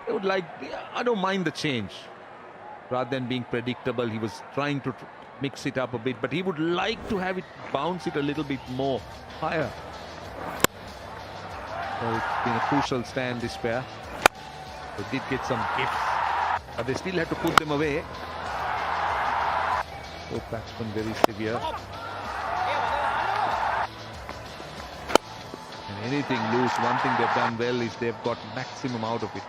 I don't mind the change. Rather than being predictable, he was trying to mix it up a bit, but he would like to have it bounce it a little bit more higher. So it's been a crucial stand, this pair. They did get some gifts, but they still had to put them away. So batsman very severe. And anything loose, one thing they've done well is they've got maximum out of it.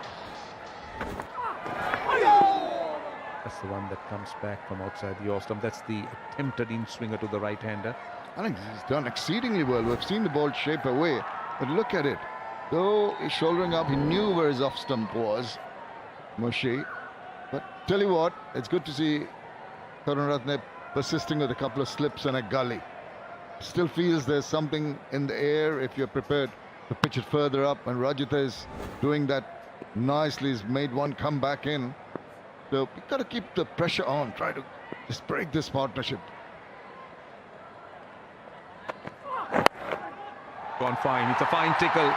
That's the one that comes back from outside the off stump. That's the attempted in-swinger to the right-hander. I think he's done exceedingly well. We've seen the ball shape away, but look at it. Though he's shouldering up, he knew where his off-stump was, Mushy. But tell you what, it's good to see Karunaratne persisting with a couple of slips and a gully. Still feels there's something in the air if you're prepared to pitch it further up, and Rajitha is doing that nicely. He's made one come back in. So we've got to keep the pressure on, try to just break this partnership. Gone fine, it's a fine tickle.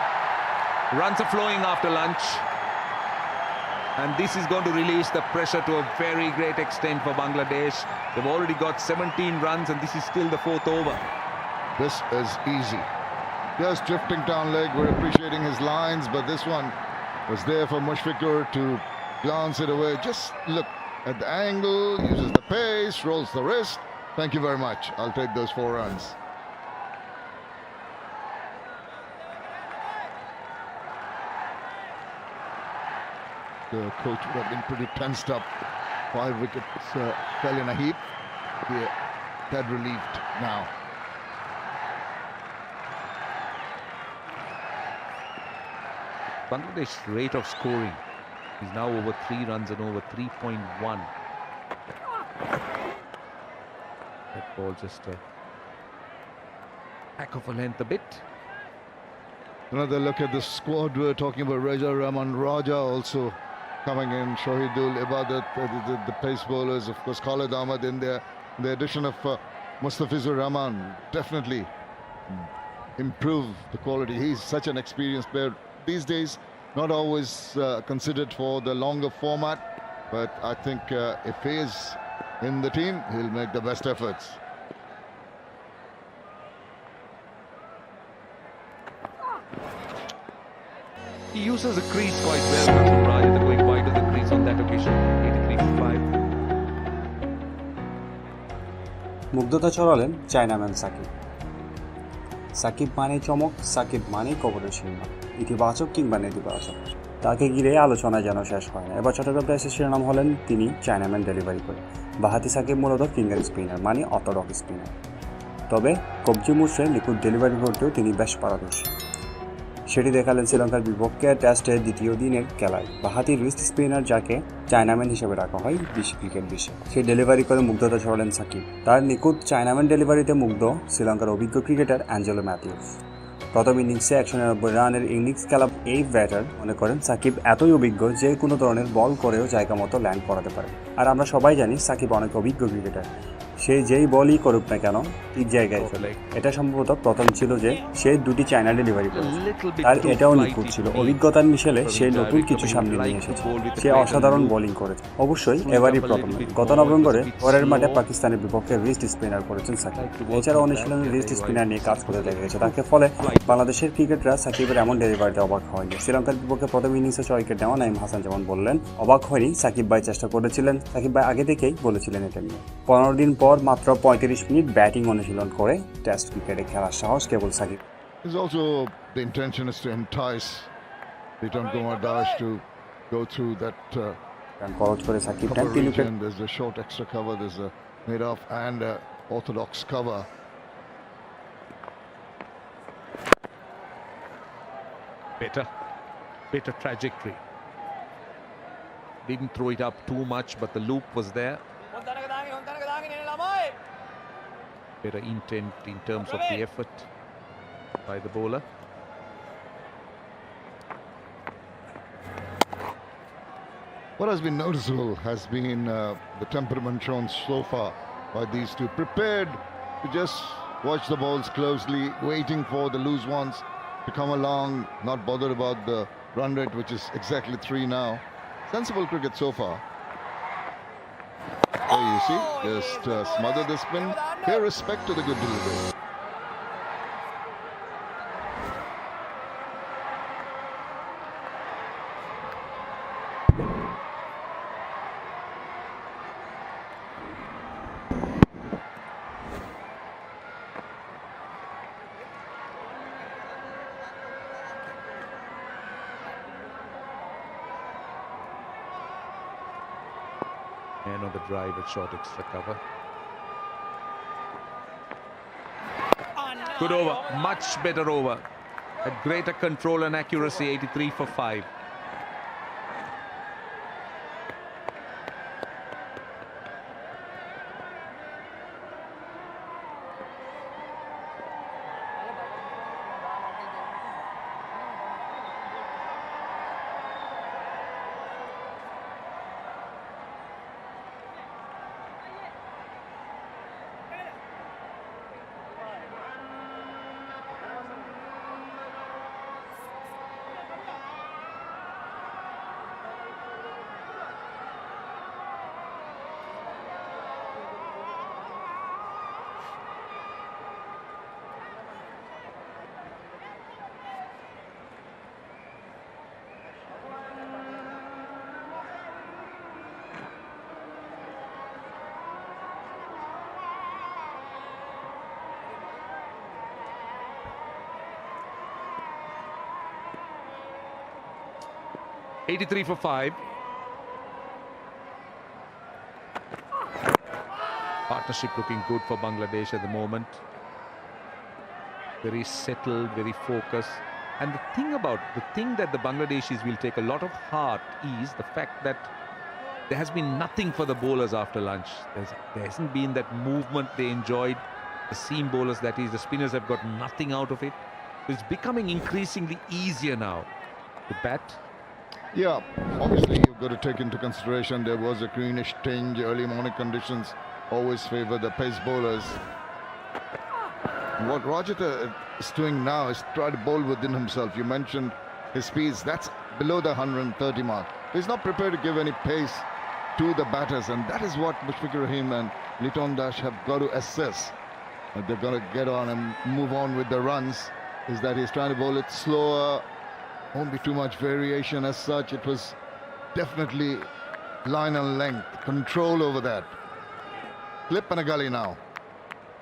Runs are flowing after lunch. And this is going to release the pressure to a very great extent for Bangladesh. They've already got 17 runs and this is still the 4th over. This is easy. Just drifting down leg, we're appreciating his lines, but this one was there for Mushfiqur to glance it away. Just look at the angle, uses the pace, rolls the wrist. Thank you very much. I'll take those 4 runs. The coach would have been pretty tensed up. 5 wickets fell in a heap. They're dead relieved now. Bangladesh's rate of scoring is now over 3 runs and over 3.1. That ball just a back of a length a bit. Another look at the squad. We're talking about Raja Rahman Raja also coming in. Shahidul Ibadat, the pace bowlers, of course Khalid Ahmad in there. The addition of Mustafizur Rahman definitely improve the quality. He's such an experienced player. These days, not always considered for the longer format, but I think if he is in the team, he'll make the best efforts. He uses the crease quite well, Rajitha going wide of the crease on that occasion. 83-5. মুগ্ধতা ছড়ালেন Chinaman Shakib. Shakib মানে চমক, সাকিব মানে কবরের শিরোনাম, ইতিবাচক কিংবা নেতিবাচক। তাকে ঘিরে আলোচনা যেন শেষ হয় না। এবার চট্টগ্রাম টাইটান্সের শিরোনাম হলেন তিনি চায়নাম্যান ডেলিভারি করে। বাঁহাতি সাকিব মূলত ফিঙ্গার স্পিনার, মানে অর্থোডক্স স্পিনার। তবে কবজি মুচড়ে নিখুঁত ডেলিভারি করতেও তিনি বেশ পারদর্শী। সেটি দেখালেন শ্রীলঙ্কার বিপক্ষে টেস্টের 2য় দিনের খেলায়। বাঁহাতি রিস্ট স্পিনার যাকে চায়নাম্যান হিসেবে রাখা হয় ক্রিকেট বিশ্বে, সেই ডেলিভারি করে মুগ্ধতা ছড়ালেন সাকিব। তার নিখুঁত চায়নাম্যান ডেলিভারিতে মুগ্ধ শ্রীলঙ্কার অভিজ্ঞ ক্রিকেটার অ্যাঞ্জেলো ম্যাথিউস। প্রথম ইনিংসে 199 রানের ইনিংস খেলা এই ব্যাটার মনে করেন সাকিব এতই অভিজ্ঞ যে কোনো ধরনের বল করেও জায়গা মতো ল্যান্ড করাতে পারে। আর আমরা সবাই জানি সাকিব অনেক অভিজ্ঞ ক্রিকেটার, সে যেই বলই করুক না কেন ঠিক জায়গায় ফেলে। এটা সম্ভবত প্রথম ছিল যে সে 2টি চায়না ডেলিভারি করেছে, আর এটাও নিখুঁত ছিল। অভিজ্ঞতার মিশেলে সে নতুন কিছু সামনে নিয়ে এসেছে। সে অসাধারণ বোলিং করেছে, অবশ্যই এবারই প্রথম। গত নভেম্বরে পরের মাঠে পাকিস্তানের বিপক্ষে রিস্ট স্পিনার করেছেন সাকিব। এছাড়া অনুশীলনে রিস্ট স্পিনার নিয়ে কাজ করে দেখা গেছে তাকে। ফলে বাংলাদেশের ক্রিকেটরা সাকিবের এমন ডেলিভারিতে অবাক হয়নি। শ্রীলঙ্কার বিপক্ষে প্রথম ইনিংসে 6 উইকেট নেওয়া নাইম হাসান যেমন বললেন, অবাক হয়নি, সাকিব ভাই চেষ্টা করেছিলেন। সাকিব ভাই আগে থেকেই বলেছিলেন এটা নিয়ে। 15 দিন পর মাত্র 35 মিনিট ব্যাটিং অনুশীলন করে টেস্ট ক্রিকেটে খেলার সাহস কেবল Shakib. Also, the intention is to entice Riton Kumar Das to go through that খরচ করে Shakib there's a short extra cover, there's a mid-off and a orthodox cover. Better trajectory. Didn't throw it up too much, but the loop was there. Better intent in terms of the effort by the bowler. What has been noticeable has been the temperament shown so far by these two. Prepared to just watch the balls closely, waiting for the loose ones to come along, not bothered about the run rate, which is exactly 3 now. Sensible cricket so far. There you see, just smother the spin. Pay respect to the good delivery. And on the drive, a short extra cover. Good over, much better over. Had greater control and accuracy, 83 for 5. .83 for 5. Partnership looking good for Bangladesh at the moment. Very settled, very focused. And the thing that the Bangladeshis will take a lot of heart is the fact that there has been nothing for the bowlers after lunch. There hasn't been that movement they enjoyed. The seam bowlers, that is, the spinners have got nothing out of it. It's becoming increasingly easier now to bat. Yeah, obviously you've got to take into consideration there was a greenish tinge. Early morning conditions always favour the pace bowlers. What Rajata is doing now is try to bowl within himself. You mentioned his speeds, that's below the 130 mark. He's not prepared to give any pace to the batters, and that is what Mushfiqur Rahim and Liton Das have got to assess. They're going to get on and move on with the runs, is that he's trying to bowl it slower. Won't be too much variation as such. It was definitely line and length, control over that. Slip and a gully now.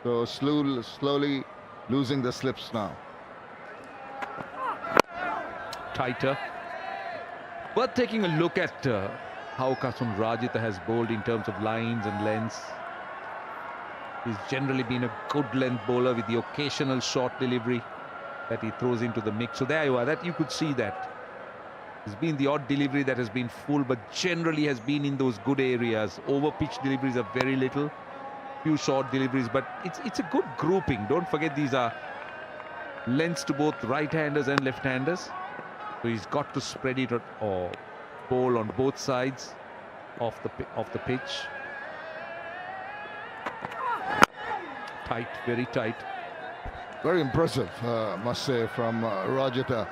So slowly losing the slips now. Tighter. Worth taking a look at how Kasum Rajitha has bowled in terms of lines and lengths. He's generally been a good length bowler with the occasional short delivery that he throws into the mix. So there you are, that you could see that. There's been the odd delivery that has been full, but generally has been in those good areas. Over pitch deliveries are very little. Few short deliveries, but it's a good grouping. Don't forget these are lengths to both right-handers and left-handers. So he's got to spread it or bowl on both sides of the pitch. Tight, very tight. Very impressive, must say, from Rajitha.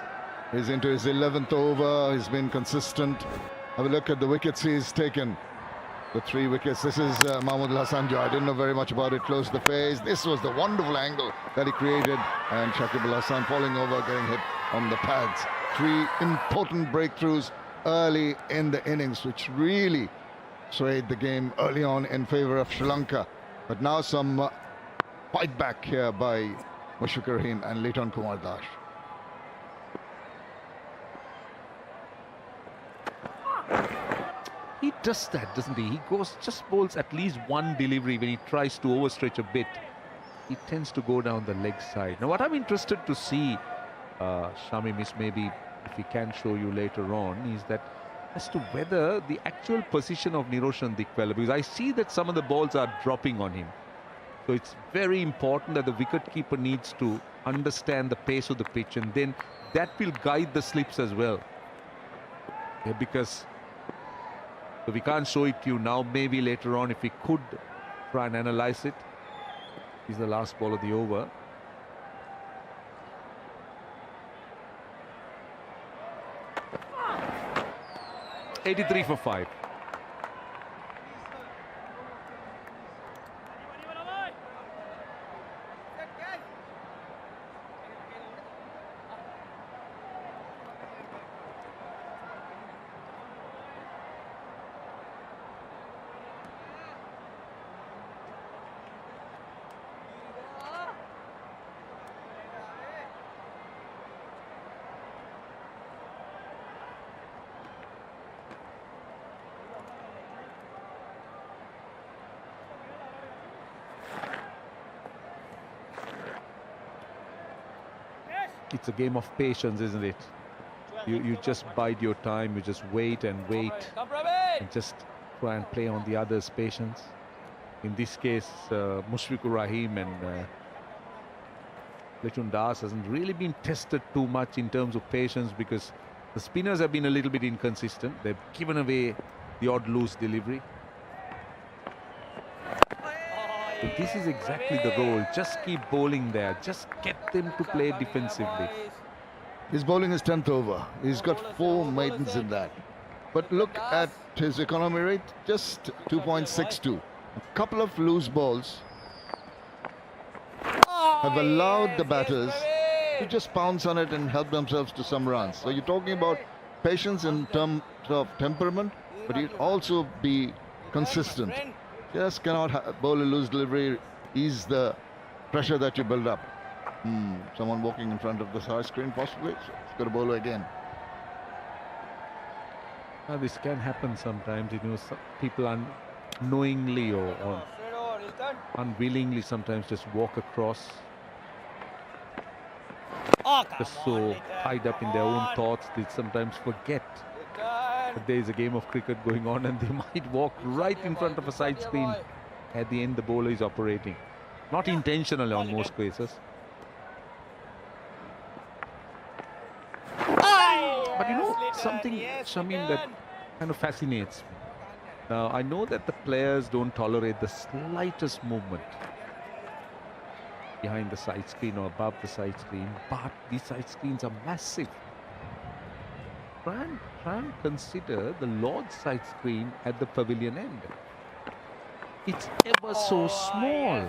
He's into his 11th over. He's been consistent. Have a look at the wickets he's taken. The 3 wickets. This is Mahmood Hassanjo. I didn't know very much about it. Close to the face. This was the wonderful angle that he created. And Shakib Al Hasan falling over, getting hit on the pads. 3 important breakthroughs early in the innings, which really swayed the game early on in favour of Sri Lanka. But now some fight back here by Mushfiqur Rahim and Liton Kumar Das. He does that, doesn't he? He just bowls at least one delivery when he tries to overstretch a bit. He tends to go down the leg side. Now, what I'm interested to see, Shami Miss, maybe if he can show you later on, is that as to whether the actual position of Niroshan Dikwala, because I see that some of the balls are dropping on him. So it's very important that the wicketkeeper needs to understand the pace of the pitch, and then that will guide the slips as well. Yeah, because so we can't show it to you now. Maybe later on, if we could try and analyze it. He's the last ball of the over. 83 for 5. It's a game of patience, isn't it? You just bide your time, you just wait and wait and just try and play on the other's patience. In this case, Mushfiqur Rahim and Lechun Das hasn't really been tested too much in terms of patience because the spinners have been a little bit inconsistent. They've given away the odd loose delivery. But this is exactly the role. Just keep bowling there. Just get them to play defensively. His bowling is 10th over. He's got 4 maidens in that. But look at his economy rate, just 2.62. A couple of loose balls have allowed the batters to just pounce on it and help themselves to some runs. So you're talking about patience in terms of temperament, but you'd also be consistent. Just cannot bowl a loose delivery, ease the pressure that you build up. Someone walking in front of the side screen possibly. So it's got to bowl again. Now this can happen sometimes, you know, some people unknowingly or unwillingly sometimes just walk across. Just so tied up in their own thoughts, they sometimes forget that there is a game of cricket going on and they might walk right in front of a side screen. At the end, the bowler is operating. Not intentionally on most cases. But you know, something, Shamin, that kind of fascinates me. Now, I know that the players don't tolerate the slightest movement behind the side screen or above the side screen, but these side screens are massive. Try and consider the Lord's side screen at the pavilion end. It's ever so small.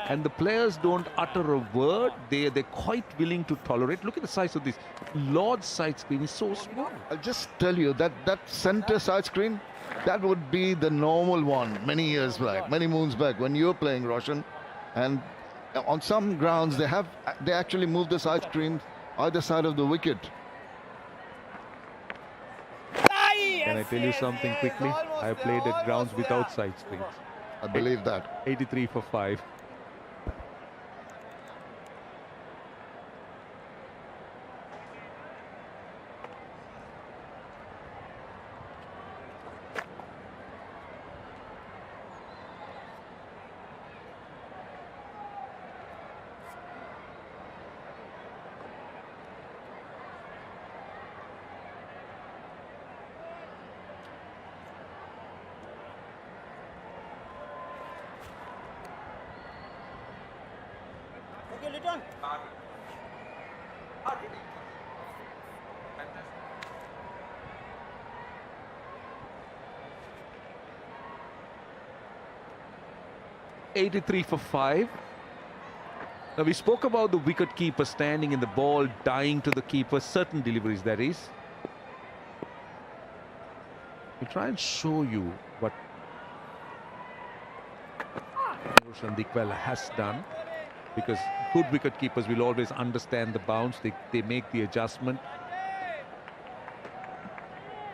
And the players don't utter a word. They're quite willing to tolerate. Look at the size of this. Lord's side screen is so small. I'll just tell you that center side screen, that would be the normal one many years back, many moons back when you were playing, Roshan. And on some grounds, they actually move the side screen either side of the wicket. Can I tell you something quickly? I played at grounds without side screens. I believe that. 83 for 5. .83 for 5. Now we spoke about the wicket keeper standing in the ball, dying to the keeper, certain deliveries that is. We try and show you what Roshan Dikwal has done, because good wicket keepers will always understand the bounce. They make the adjustment,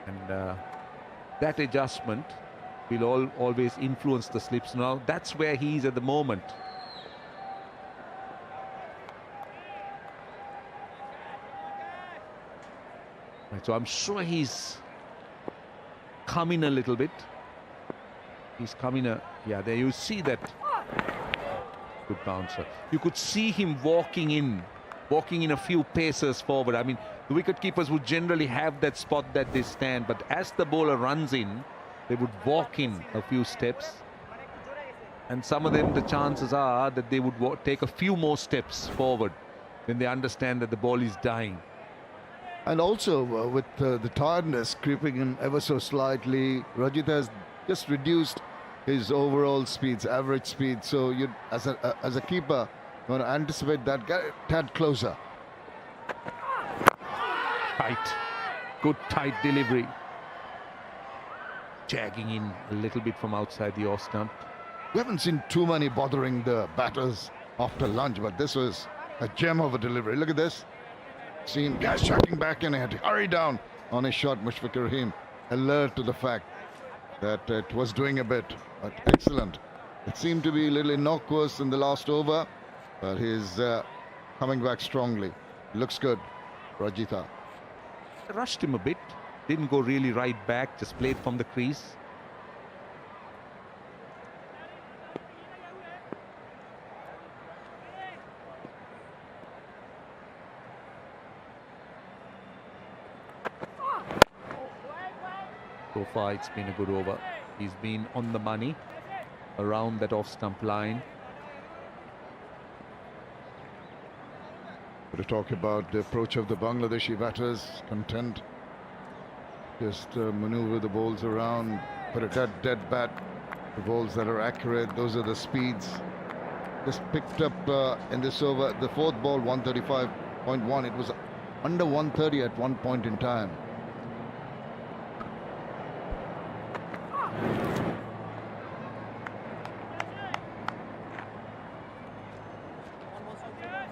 and that adjustment will always influence the slips. Now that's where he is at the moment. Right, so I'm sure he's come in a little bit. He's come in yeah, there you see that. Good bouncer. You could see him walking in a few paces forward. I mean, the wicket keepers would generally have that spot that they stand, but as the bowler runs in, they would walk in a few steps, and some of them, the chances are that they would take a few more steps forward when they understand that the ball is dying. And also with the tiredness creeping in ever so slightly, Rajit has just reduced his overall speeds, average speed. So you, as a keeper, you want to anticipate that, get a tad closer. Tight. Good tight delivery. Jagging in a little bit from outside the off stump. We haven't seen too many bothering the batters after lunch, but this was a gem of a delivery. Look at this. See him tracking back and had to hurry down on his shot. Mushfiqur Rahim alert to the fact that it was doing a bit, but excellent. It seemed to be a little innocuous in the last over, but he's coming back strongly. Looks good, Rajitha. Rushed him a bit. Didn't go really right back, just played from the crease. So far, it's been a good over. He's been on the money, around that off-stump line. To talk about the approach of the Bangladeshi batters, content. Just maneuver the balls around, put a dead bat. The balls that are accurate, those are the speeds. Just picked up in this over, the fourth ball, 135.1. It was under 130 at one point in time.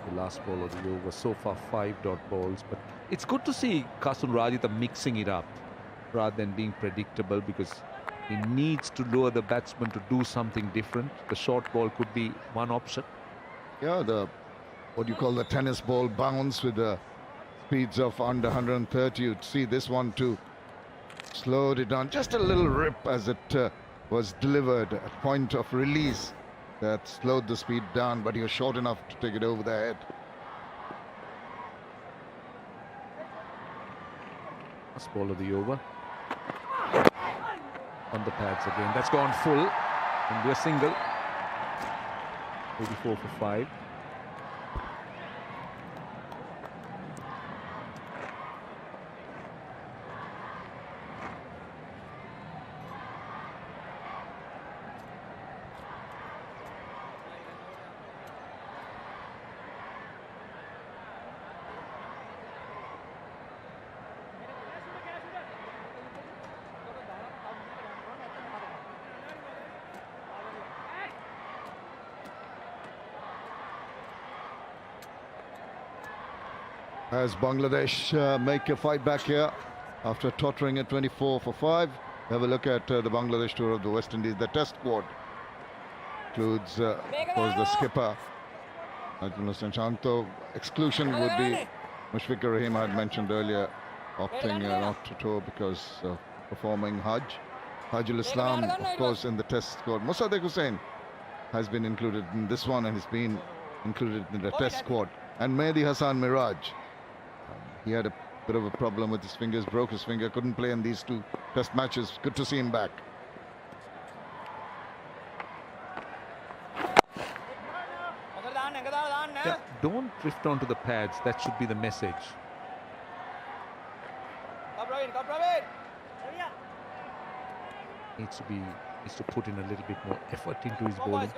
The last ball of the over, so far 5 dot balls, but it's good to see Kasun Rajitha mixing it up rather than being predictable, because he needs to lure the batsman to do something different. The short ball could be one option. Yeah, the what you call the tennis ball bounce with the speeds of under 130. You'd see this one too. Slowed it down, just a little rip as it was delivered at point of release. That slowed the speed down, but he was short enough to take it over the head. Last ball of the over. On the pads again. That's gone full into a single. 84 for 5. As Bangladesh make a fight back here after tottering at 24 for 5. Have a look at the Bangladesh tour of the West Indies. The test squad includes, of course, the skipper, Shanto. Exclusion would be Mushfiqur Rahim, I had mentioned earlier, opting not to tour because of performing Hajj. Hajjul Islam, of course, in the test squad. Musaddiq Hussain has been included in this one and has been included in the test squad. And Mehdi Hassan Miraj. He had a bit of a problem with his fingers, broke his finger, couldn't play in these 2 test matches. Good to see him back. Yeah, don't drift onto the pads. That should be the message. Needs to put in a little bit more effort into his bowling.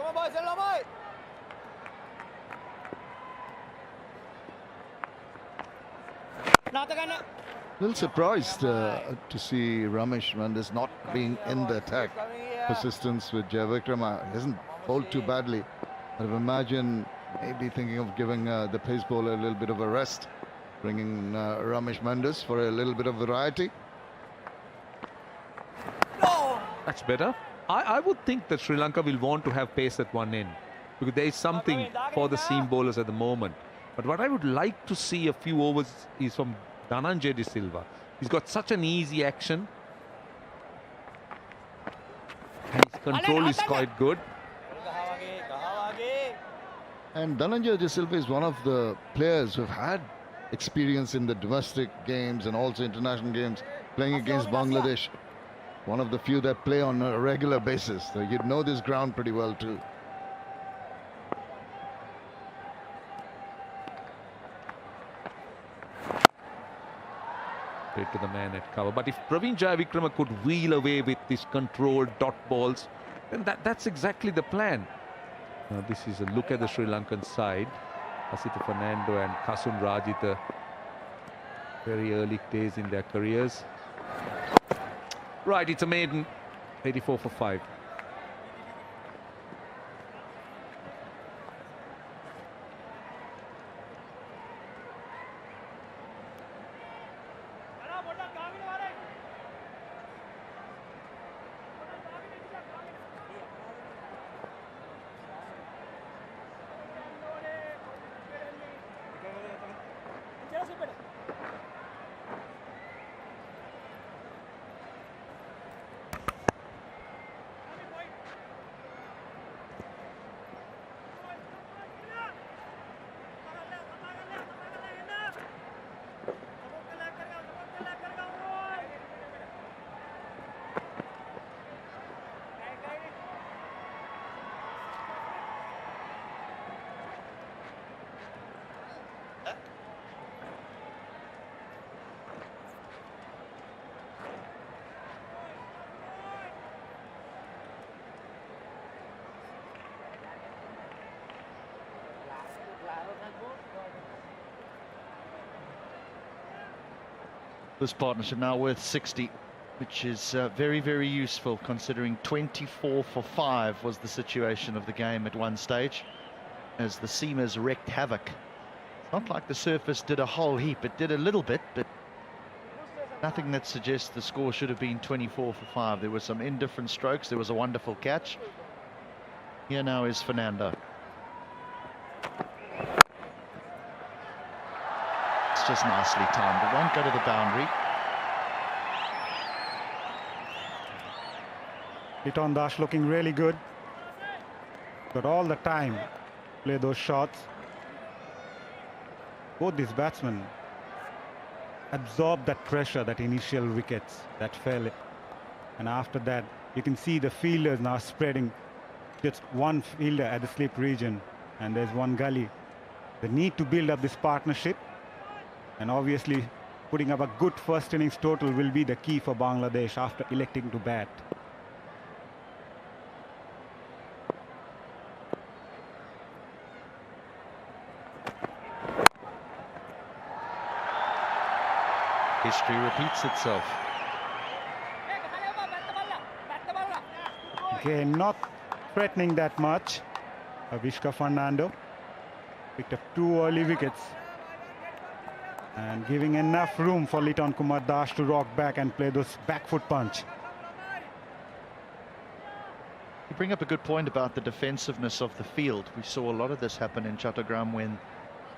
A little surprised to see Ramesh Mendes not being in the attack. Persistence with Jayawickrama. He hasn't bowled too badly. I'd imagine maybe thinking of giving the pace bowler a little bit of a rest, bringing Ramesh Mendes for a little bit of variety. That's better. I would think that Sri Lanka will want to have pace at one end, because there is something for the seam bowlers at the moment. But what I would like to see a few overs is from Dhananjay De Silva. He's got such an easy action. And his control is quite good. And Dhananjay De Silva is one of the players who've had experience in the domestic games and also international games, playing against Bangladesh. One of the few that play on a regular basis. So you'd know this ground pretty well too. straight to the man at cover. But if Praveen Jayavikrama could wheel away with these controlled dot balls, then that's exactly the plan. Now this is a look at the Sri Lankan side. Asita Fernando and Kasun Rajitha, very early days in their careers. Right, it's a maiden. 84 for 5. This partnership now worth 60, which is very, very useful considering 24 for 5 was the situation of the game at one stage as the seamers wreaked havoc. It's not like the surface did a whole heap. It did a little bit, but nothing that suggests the score should have been 24 for 5. There were some indifferent strokes. There was a wonderful catch. Here now is Fernando. Just nicely timed. It won't go to the boundary. Liton Das looking really good. Got all the time to play those shots. Both these batsmen absorbed that pressure, that initial wickets that fell. And after that, you can see the fielders now spreading. Just one fielder at the slip region, and there's one gully. They need to build up this partnership. And obviously, putting up a good first innings total will be the key for Bangladesh after electing to bat. History repeats itself. Again, not threatening that much. Avishka Fernando picked up 2 early wickets, and giving enough room for Liton Kumar Das to rock back and play those back foot punch. You bring up a good point about the defensiveness of the field. We saw a lot of this happen in Chattogram when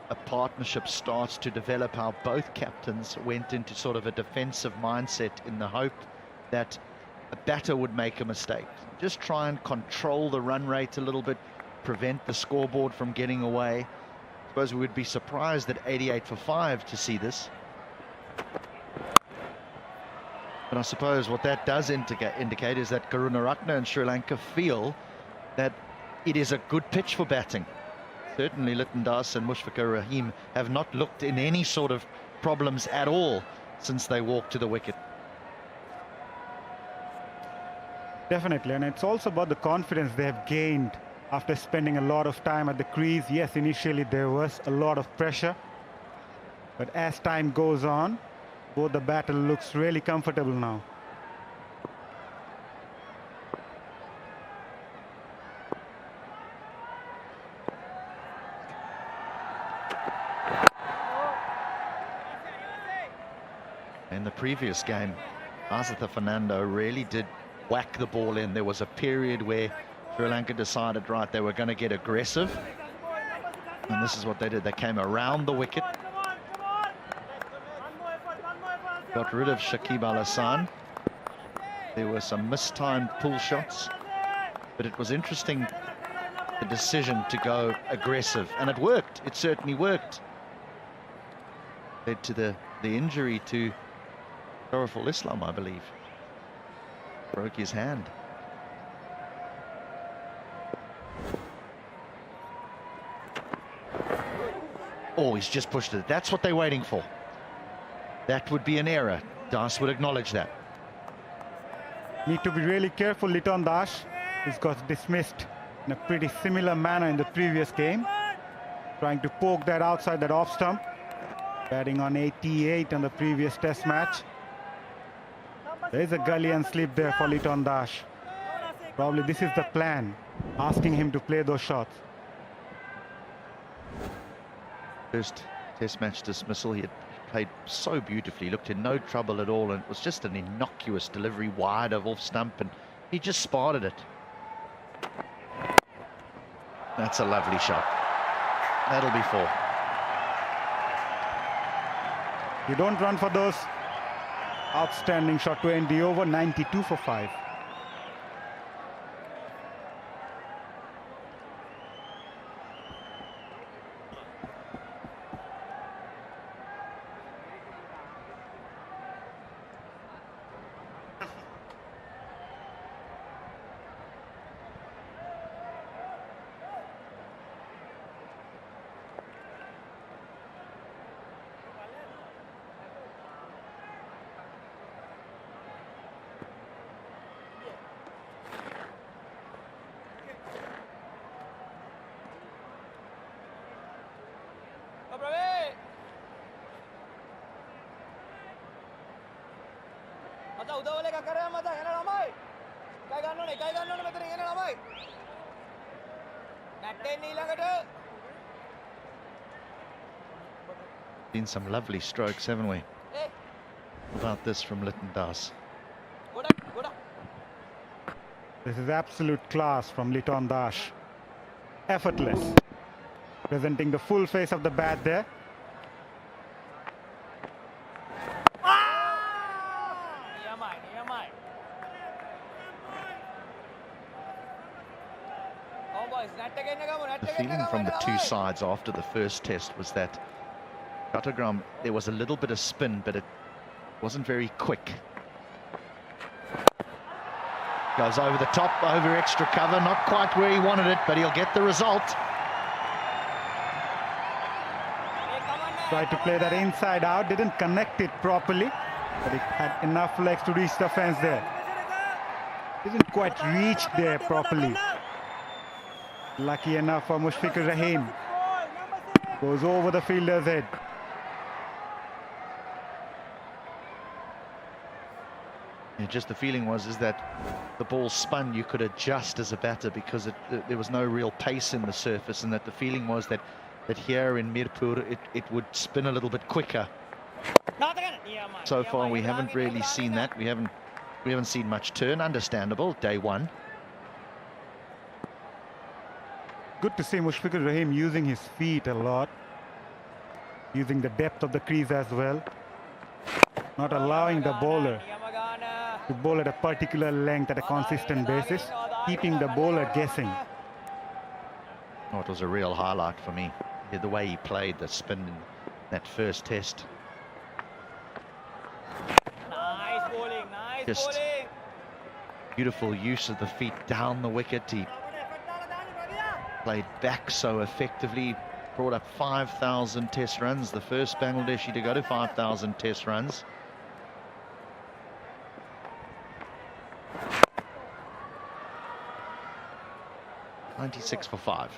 a partnership starts to develop, how both captains went into sort of a defensive mindset in the hope that a batter would make a mistake. Just try and control the run rate a little bit, prevent the scoreboard from getting away. I suppose we would be surprised at 88 for 5 to see this. But I suppose what that does indicate is that Karunaratne and Sri Lanka feel that it is a good pitch for batting. Certainly Liton Das and Mushfiqur Rahim have not looked in any sort of problems at all since they walked to the wicket. Definitely, and it's also about the confidence they have gained after spending a lot of time at the crease. Yes, initially there was a lot of pressure, but as time goes on, both the batter looks really comfortable now. In the previous game, Asita Fernando really did whack the ball in. There was a period where Sri Lanka decided, right, they were going to get aggressive. And this is what they did. They came around the wicket. Got rid of Shakib Al Hassan. There were some mistimed pull shots. But it was interesting, the decision to go aggressive. And it worked. It certainly worked. Led to the injury to Shariful Islam, I believe. Broke his hand. Oh, he's just pushed it. That's what they're waiting for. that would be an error. Das would acknowledge that. Need to be really careful. Liton Das, who's got dismissed in a pretty similar manner in the previous game, trying to poke that outside that off stump, batting on 88 on the previous test match. There is a gully and slip there for Liton Das. Probably this is the plan, asking him to play those shots. First test match dismissal, he had played so beautifully, looked in no trouble at all, and it was just an innocuous delivery wide of off stump, and he just spotted it. That's a lovely shot. That'll be 4. You don't run for those. Outstanding shot to end the over, 92 for 5. Seen some lovely strokes, haven't we? About this from Liton Das. This is absolute class from Liton Das. Effortless. Presenting the full face of the bat there. The feeling from the two sides after the first test was that Chattogram, there was a little bit of spin, but it wasn't very quick. Goes over the top, over extra cover, not quite where he wanted it, but he'll get the result. Tried to play that inside out, didn't connect it properly, but it had enough legs to reach the fence there. Didn't quite reach there properly. Lucky enough for Mushfiqur Rahim. Goes over the fielder's head. Yeah, just the feeling is that the ball spun, you could adjust as a batter because there was no real pace in the surface, and that the feeling was that here in Mirpur it would spin a little bit quicker. So far we haven't really seen that. We haven't seen much turn. Understandable, day one. Good to see Mushfiqur Rahim using his feet a lot, using the depth of the crease as well, not allowing the bowler to bowl at a particular length at a consistent basis, keeping the bowler guessing. Oh, it was a real highlight for me, the way he played the spin in that first test. Nice bowling, nice Just bowling. beautiful use of the feet down the wicket. He played back so effectively, brought up 5,000 test runs, the first Bangladeshi to go to 5,000 test runs. .96 for 5.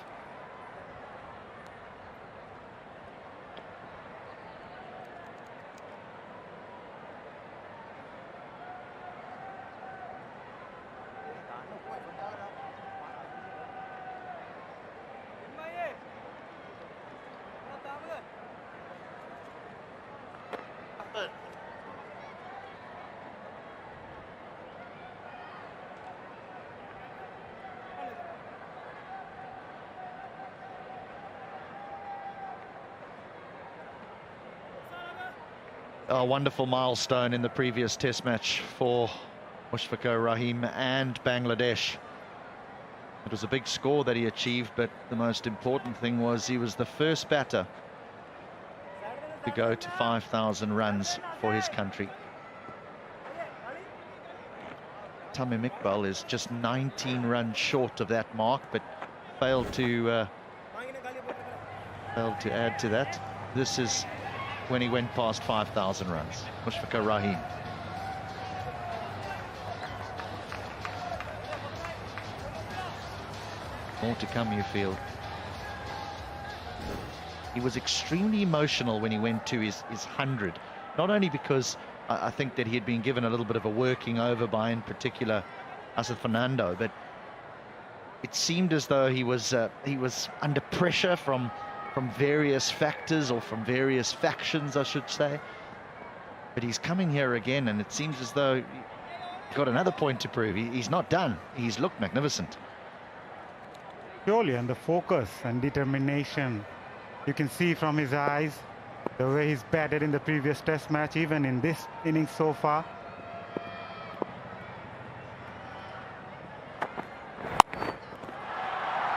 A wonderful milestone in the previous test match for Mushfiqur Rahim and Bangladesh. It was a big score that he achieved, but the most important thing was he was the first batter to go to 5,000 runs for his country. Tamim Iqbal is just 19 runs short of that mark, but failed to add to that. This is when he went past 5,000 runs. Mushfiqur Rahim. More to come, you feel. He was extremely emotional when he went to his 100. Not only because I think that he had been given a little bit of a working over by, in particular, Asad Fernando, but it seemed as though he was under pressure from various factors, or from various factions, I should say. But he's coming here again, and it seems as though he's got another point to prove. He's not done. He's looked magnificent. Surely, and the focus and determination you can see from his eyes, the way he's batted in the previous test match, even in this innings so far.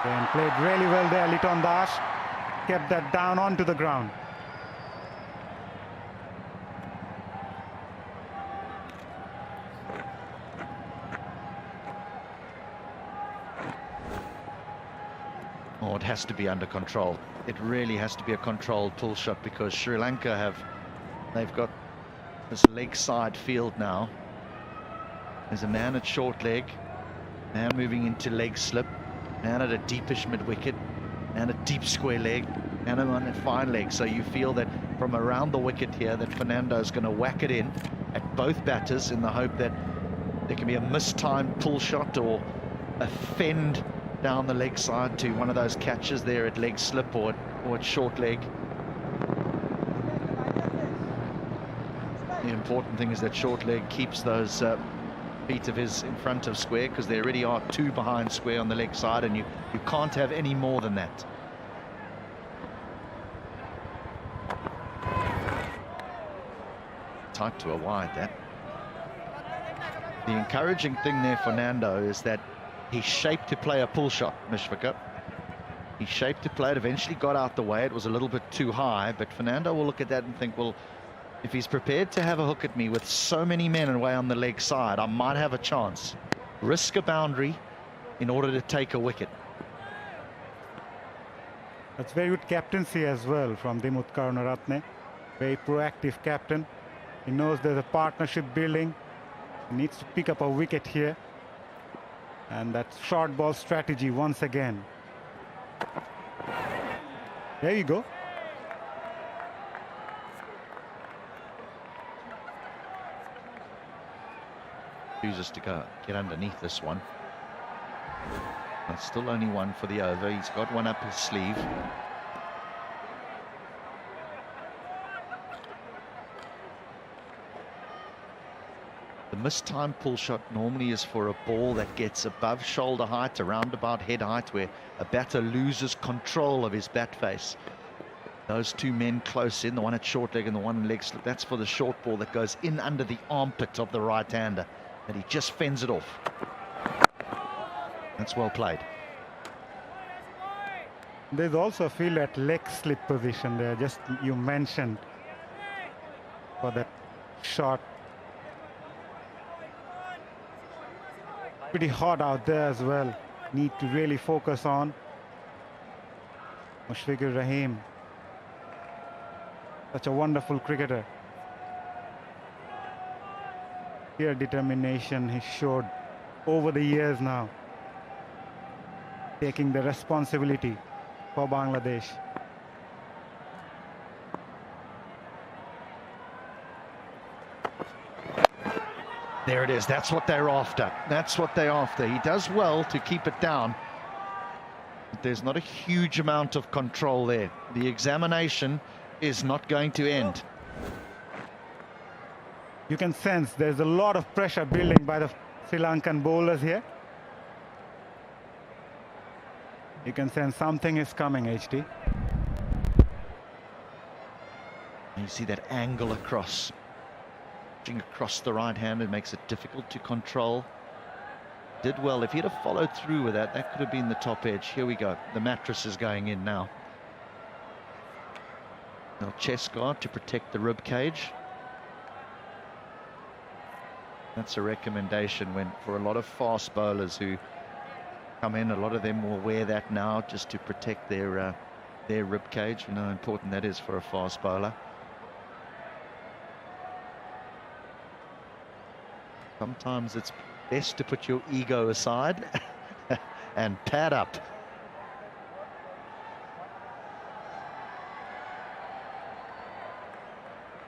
And played really well there, Liton Das. Kept that down onto the ground. Oh, it has to be under control. It really has to be a controlled pull shot, because Sri Lanka they've got this leg side field now. There's a man at short leg, man moving into leg slip, man at a deepish mid wicket, and a deep square leg, and a one at fine leg. So you feel that from around the wicket here that Fernando's going to whack it in at both batters, in the hope that there can be a mistimed pull shot or a fend down the leg side to one of those catches there at leg slip or at short leg. The important thing is that short leg keeps those feet of his in front of square, because there already are two behind square on the leg side, and you can't have any more than that. Tight to a wide, that. The encouraging thing there, Fernando, is that he's shaped to play a pull shot, Mushfiqur. He's shaped to play it, eventually got out the way. It was a little bit too high, but Fernando will look at that and think, well, if he's prepared to have a hook at me with so many men away on the leg side, I might have a chance. Risk a boundary in order to take a wicket. That's very good captaincy as well from Dimuth Karunaratne. Very proactive captain. He knows there's a partnership building. He needs to pick up a wicket here. And that short ball strategy once again. There you go. Chooses to get underneath this one. That's still only one for the over. He's got one up his sleeve. The mistimed pull shot normally is for a ball that gets above shoulder height, around about head height, where a batter loses control of his bat face. Those two men close in, the one at short leg and the one in leg slip, that's for the short ball that goes in under the armpit of the right-hander, and he just fends it off. That's well played. There's also a field at leg slip position there, just you mentioned, for that shot. Pretty hot out there as well. Need to really focus on. Mushfiqur Rahim, such a wonderful cricketer. Sheer determination he showed over the years now, taking the responsibility for Bangladesh. There it is. That's what they're after. That's what they're after. He does well to keep it down. But there's not a huge amount of control there. The examination is not going to end. You can sense there's a lot of pressure building by the Sri Lankan bowlers here. You can sense something is coming, HT. You see that angle across the right hand. It makes it difficult to control. Did well. If he'd have followed through with that, that could have been the top edge. Here we go. The mattress is going in now. Now chest guard to protect the rib cage. That's a recommendation for a lot of fast bowlers who come in. A lot of them will wear that now just to protect their rib cage. You know how important that is for a fast bowler. Sometimes it's best to put your ego aside and pad up.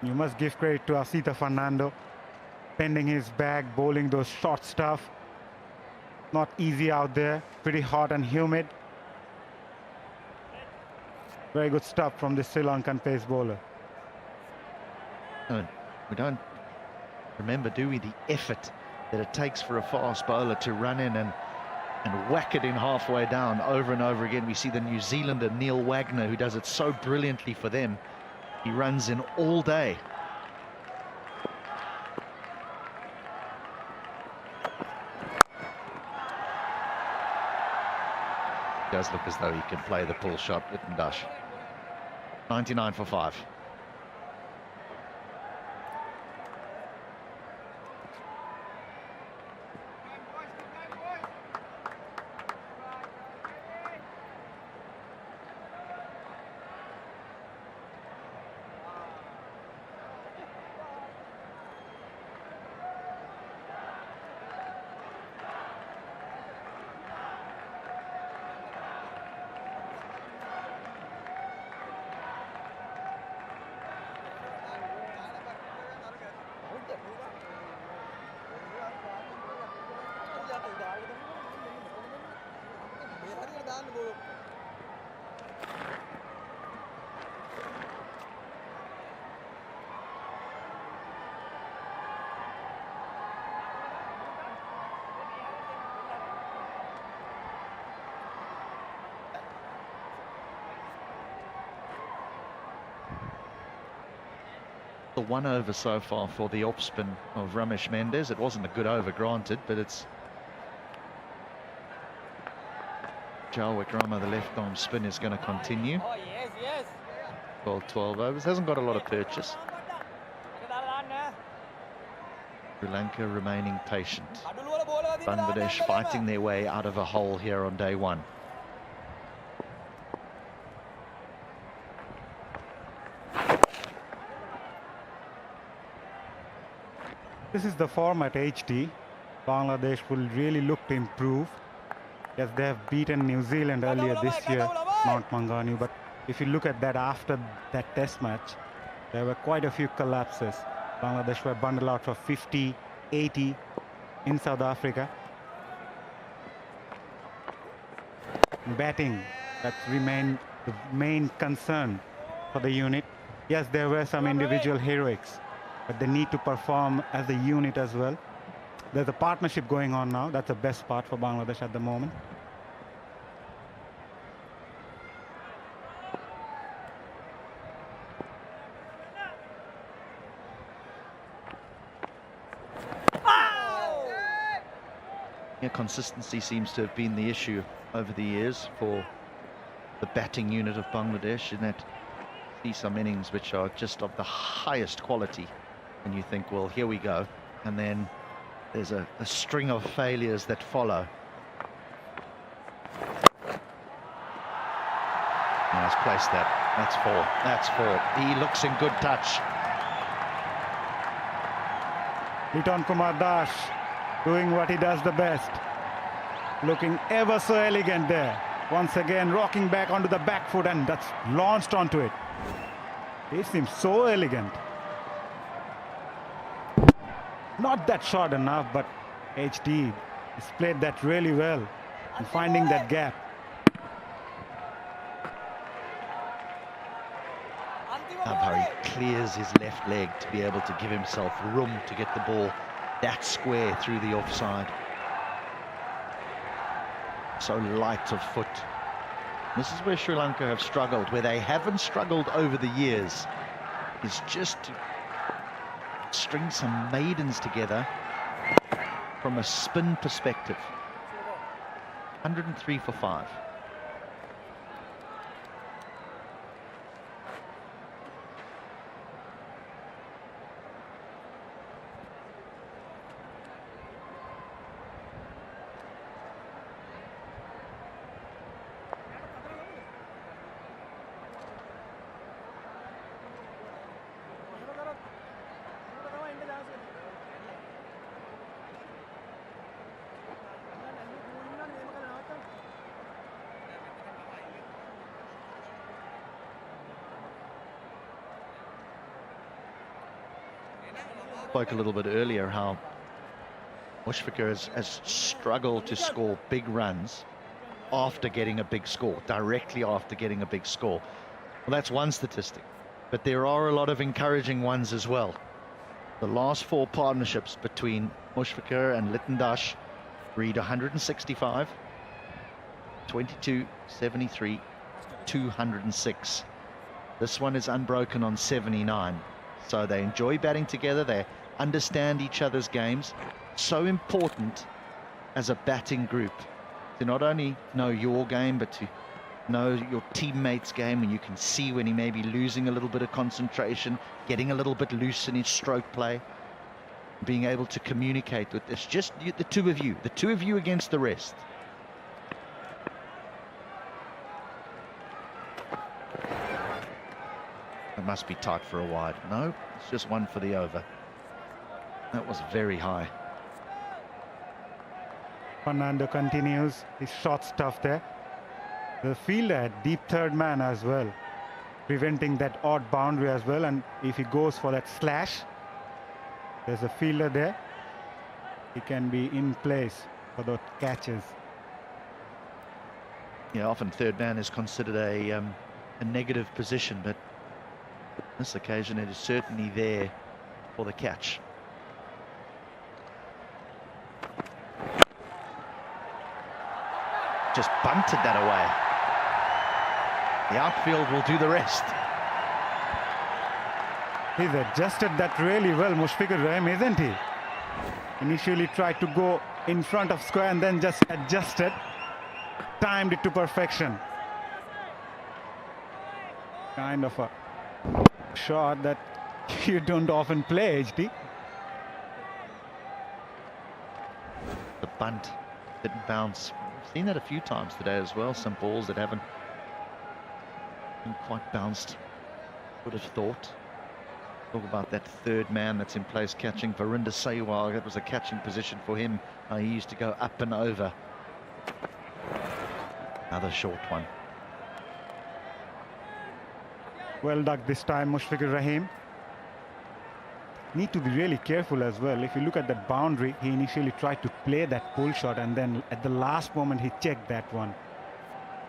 You must give credit to Asita Fernando, bending his back, bowling those short stuff. Not easy out there, pretty hot and humid. Very good stuff from the Sri Lankan pace bowler. We don't remember, do we, the effort that it takes for a fast bowler to run in and whack it in halfway down over and over again. We see the New Zealander Neil Wagner, who does it so brilliantly for them. He runs in all day. Does look as though he can play the pull shot, Dash. 99 for 5. The 1 over so far for the off spin of Ramesh Mendez. It wasn't a good over, granted, but it's Jal Wickrama, the left arm spin, is going to continue. Oh, yes, yes. 12 overs. Hasn't got a lot of purchase. Sri Lanka remaining patient. Bangladesh fighting their way out of a hole here on day 1. This is the form at HT. Bangladesh will really look to improve. Yes, they have beaten New Zealand earlier this year, Mount Manganu. But if you look at that after that test match, there were quite a few collapses. Bangladesh were bundled out for 50, 80 in South Africa. Batting, that remained the main concern for the unit. Yes, there were some individual heroics, but they need to perform as a unit as well. There's a partnership going on now. That's the best part for Bangladesh at the moment. Yeah, consistency seems to have been the issue over the years for the batting unit of Bangladesh, in that see some innings which are just of the highest quality, and you think, well, here we go, and then there's a string of failures that follow. Nice placed that. That's 4. That's 4. He looks in good touch. Liton Kumar Das doing what he does the best. Looking ever so elegant there. Once again, rocking back onto the back foot, and that's launched onto it. He seems so elegant. Not that short enough, but HT has played that really well and finding that gap. How he clears his left leg to be able to give himself room to get the ball that square through the offside. So light of foot. This is where Sri Lanka have struggled. Where they haven't struggled over the years is just to string some maidens together from a spin perspective. 103 for 5. Spoke a little bit earlier how Mushfiqur has struggled to score big runs after getting a big score, directly after getting a big score. Well, that's one statistic, but there are a lot of encouraging ones as well. The last 4 partnerships between Mushfiqur and Littendash read 165, 22, 73, 206. This one is unbroken on 79. So they enjoy batting together, they understand each other's games. So important as a batting group to not only know your game, but to know your teammate's game, and you can see when he may be losing a little bit of concentration, getting a little bit loose in his stroke play, being able to communicate with this. Just the two of you against the rest. It must be tight for a wide. No, it's just one for the over. That was very high. Fernando continues his short stuff there. The fielder at deep third man as well, preventing that odd boundary as well. And if he goes for that slash, there's a fielder there. He can be in place for the catches. Yeah, often third man is considered a negative position, but this occasion it is certainly there for the catch. Just bunted that away. The outfield will do the rest. He's adjusted that really well, Mushfiqur Rahim, isn't he? Initially tried to go in front of square and then just adjusted, timed it to perfection. Kind of a shot that you don't often play, HD. The bunt didn't bounce. We've seen that a few times today as well. Some balls that haven't been quite bounced, would have thought. Talk about that third man that's in place catching. Varinder Sehwag, that was a catching position for him. He used to go up and over. Another short one. Well dug this time, Mushfiqur Rahim. Need to be really careful as well. If you look at that boundary, he initially tried to play that pull shot, and then at the last moment he checked that one.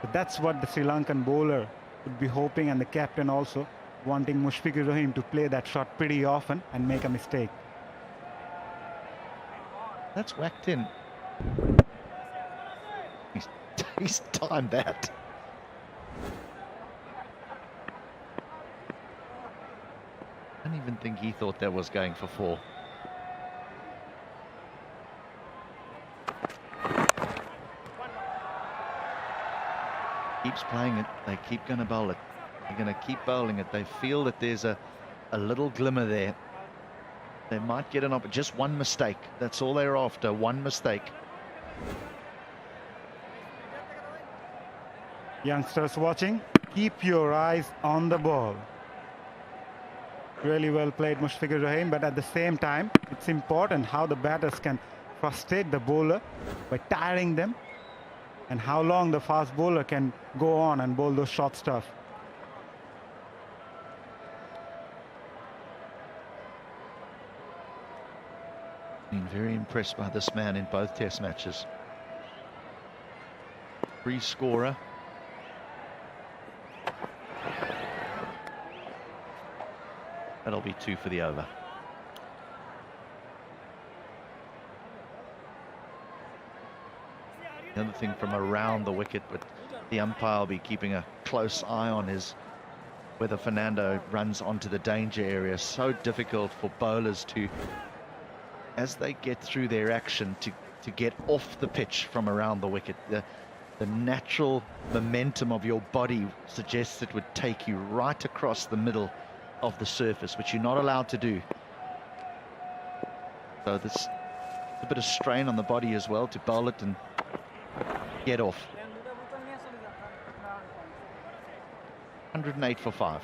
But that's what the Sri Lankan bowler would be hoping, and the captain also wanting Mushfiqur Rahim to play that shot pretty often and make a mistake. That's whacked in. He's timed that. I don't even think he thought that was going for 4. Keeps playing it. They keep going to bowl it. They're going to keep bowling it. They feel that there's a little glimmer there. They might get an opportunity. Just one mistake. That's all they're after. One mistake. Youngsters watching, keep your eyes on the ball. Really well played, Mushfiqur Rahim, but at the same time, it's important how the batters can frustrate the bowler by tiring them, and how long the fast bowler can go on and bowl those short stuff. Been very impressed by this man in both test matches. Free scorer. That'll be 2 for the over. The other thing from around the wicket, but the umpire will be keeping a close eye on is whether Fernando runs onto the danger area. So difficult for bowlers to, as they get through their action, to get off the pitch from around the wicket. The natural momentum of your body suggests it would take you right across the middle of the surface, which you're not allowed to do. So there's a bit of strain on the body as well to bowl it and get off. 108 for 5.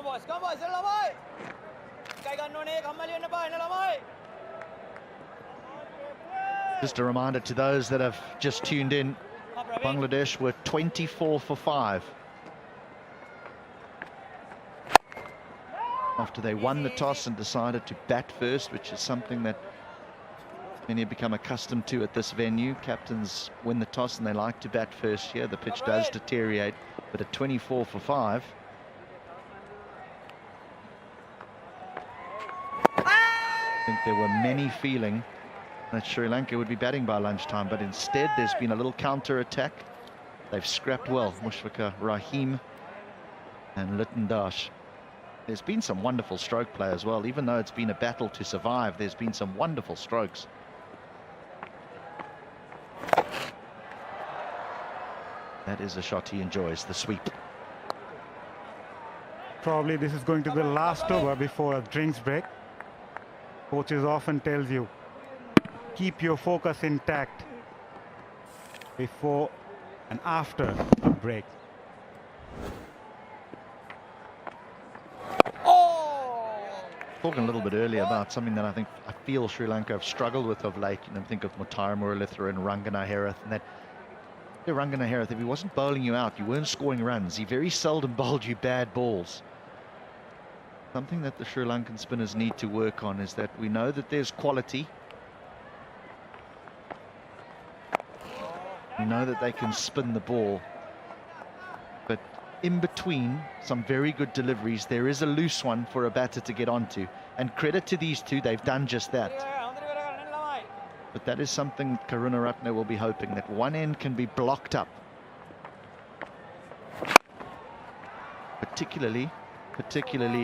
Come boys, lamai. Kay ganno ne kammali na ba na lamai. Just a reminder to those that have just tuned in, Bangladesh were 24 for 5. After they won the toss and decided to bat first, which is something that many have become accustomed to at this venue. Captains win the toss and they like to bat first here. The pitch does deteriorate, but at 24 for 5. I think there were many feeling that Sri Lanka would be batting by lunchtime, but instead there's been a little counter-attack. They've scrapped well, Mushfiqur Rahim and Litton Dash. There's been some wonderful stroke play as well. Even though it's been a battle to survive, there's been some wonderful strokes. That is a shot he enjoys, the sweep. Probably this is going to be the last over before a drinks break. Coaches often tells you, keep your focus intact before and after a break. Talking a little bit earlier about something that I feel Sri Lanka have struggled with of late. You know, think of Muttiah Muralitharan and Rangana Herath, and that Rangana Herath, if he wasn't bowling you out, you weren't scoring runs. He very seldom bowled you bad balls. Something that the Sri Lankan spinners need to work on is that we know that there's quality. We know that they can spin the ball, but in between some very good deliveries, there is a loose one for a batter to get onto. And credit to these two, they've done just that. But that is something Karunaratne will be hoping, that one end can be blocked up. Particularly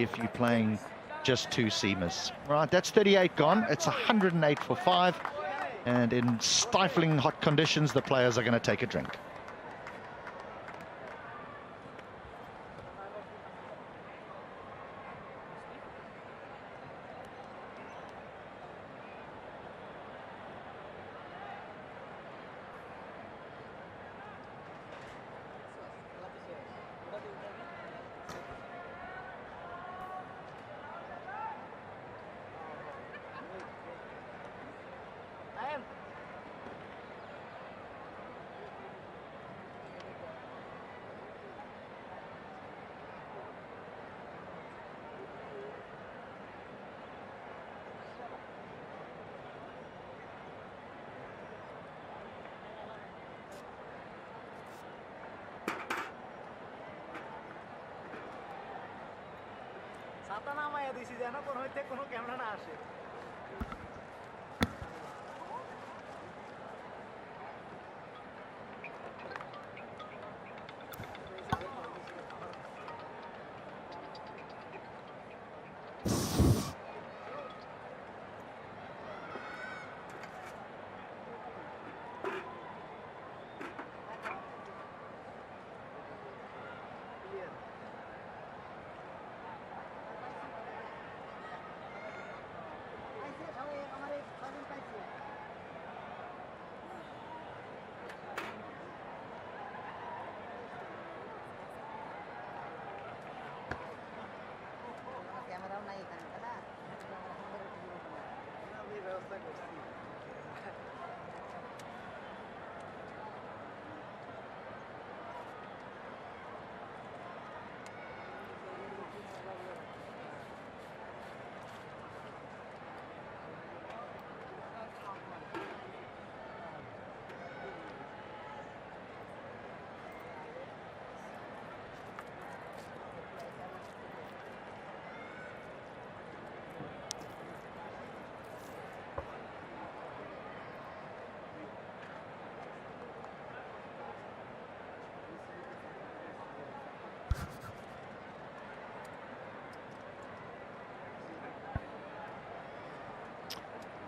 if you're playing just two seamers. Right, that's 38 gone. It's 108 for 5. And in stifling hot conditions, the players are going to take a drink. ছাতা নামাইয়া দিছি যেন কোন হইতে কোনো camera না আসে।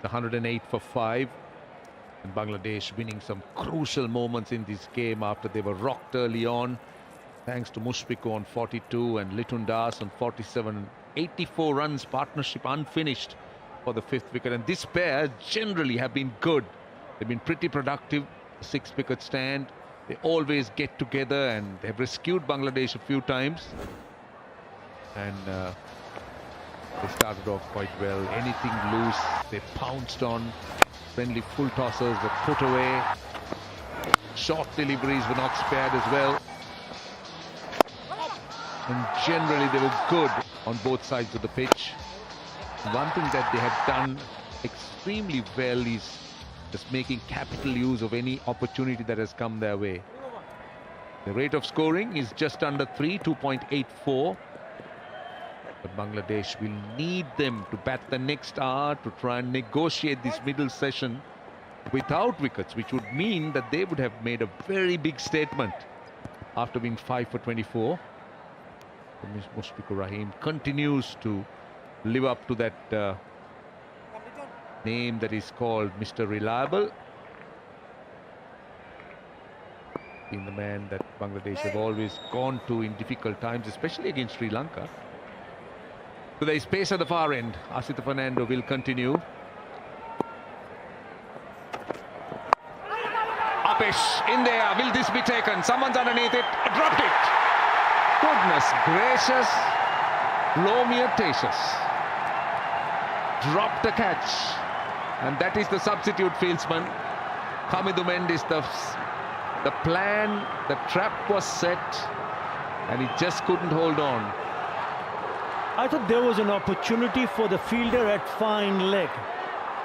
The 108 for 5, and Bangladesh winning some crucial moments in this game after they were rocked early on, thanks to Mushfiqur on 42 and Litton Das on 47. 84 runs partnership unfinished for the 5th wicket, and this pair generally have been good. They've been pretty productive. 6-wicket stand, they always get together, and they've rescued Bangladesh a few times. and they started off quite well. Anything loose, they pounced on. Friendly full tossers were put away. Short deliveries were not spared as well. And generally they were good on both sides of the pitch. One thing that they have done extremely well is just making capital use of any opportunity that has come their way. The rate of scoring is just under 3, 2.84. But Bangladesh will need them to bat the next hour to try and negotiate this middle session without wickets, which would mean that they would have made a very big statement after being 5 for 24. Mushfiqur Rahim continues to live up to that name that is called Mr. Reliable. Being the man that Bangladesh have always gone to in difficult times, especially against Sri Lanka. So there is pace at the far end. Asita Fernando will continue. Apesh in there. Will this be taken? Someone's underneath it. Dropped it. Goodness gracious. Lomir Tatius dropped the catch. And that is the substitute fieldsman. Hamidou Mendes, the plan, the trap was set. And he just couldn't hold on. I thought there was an opportunity for the fielder at fine leg.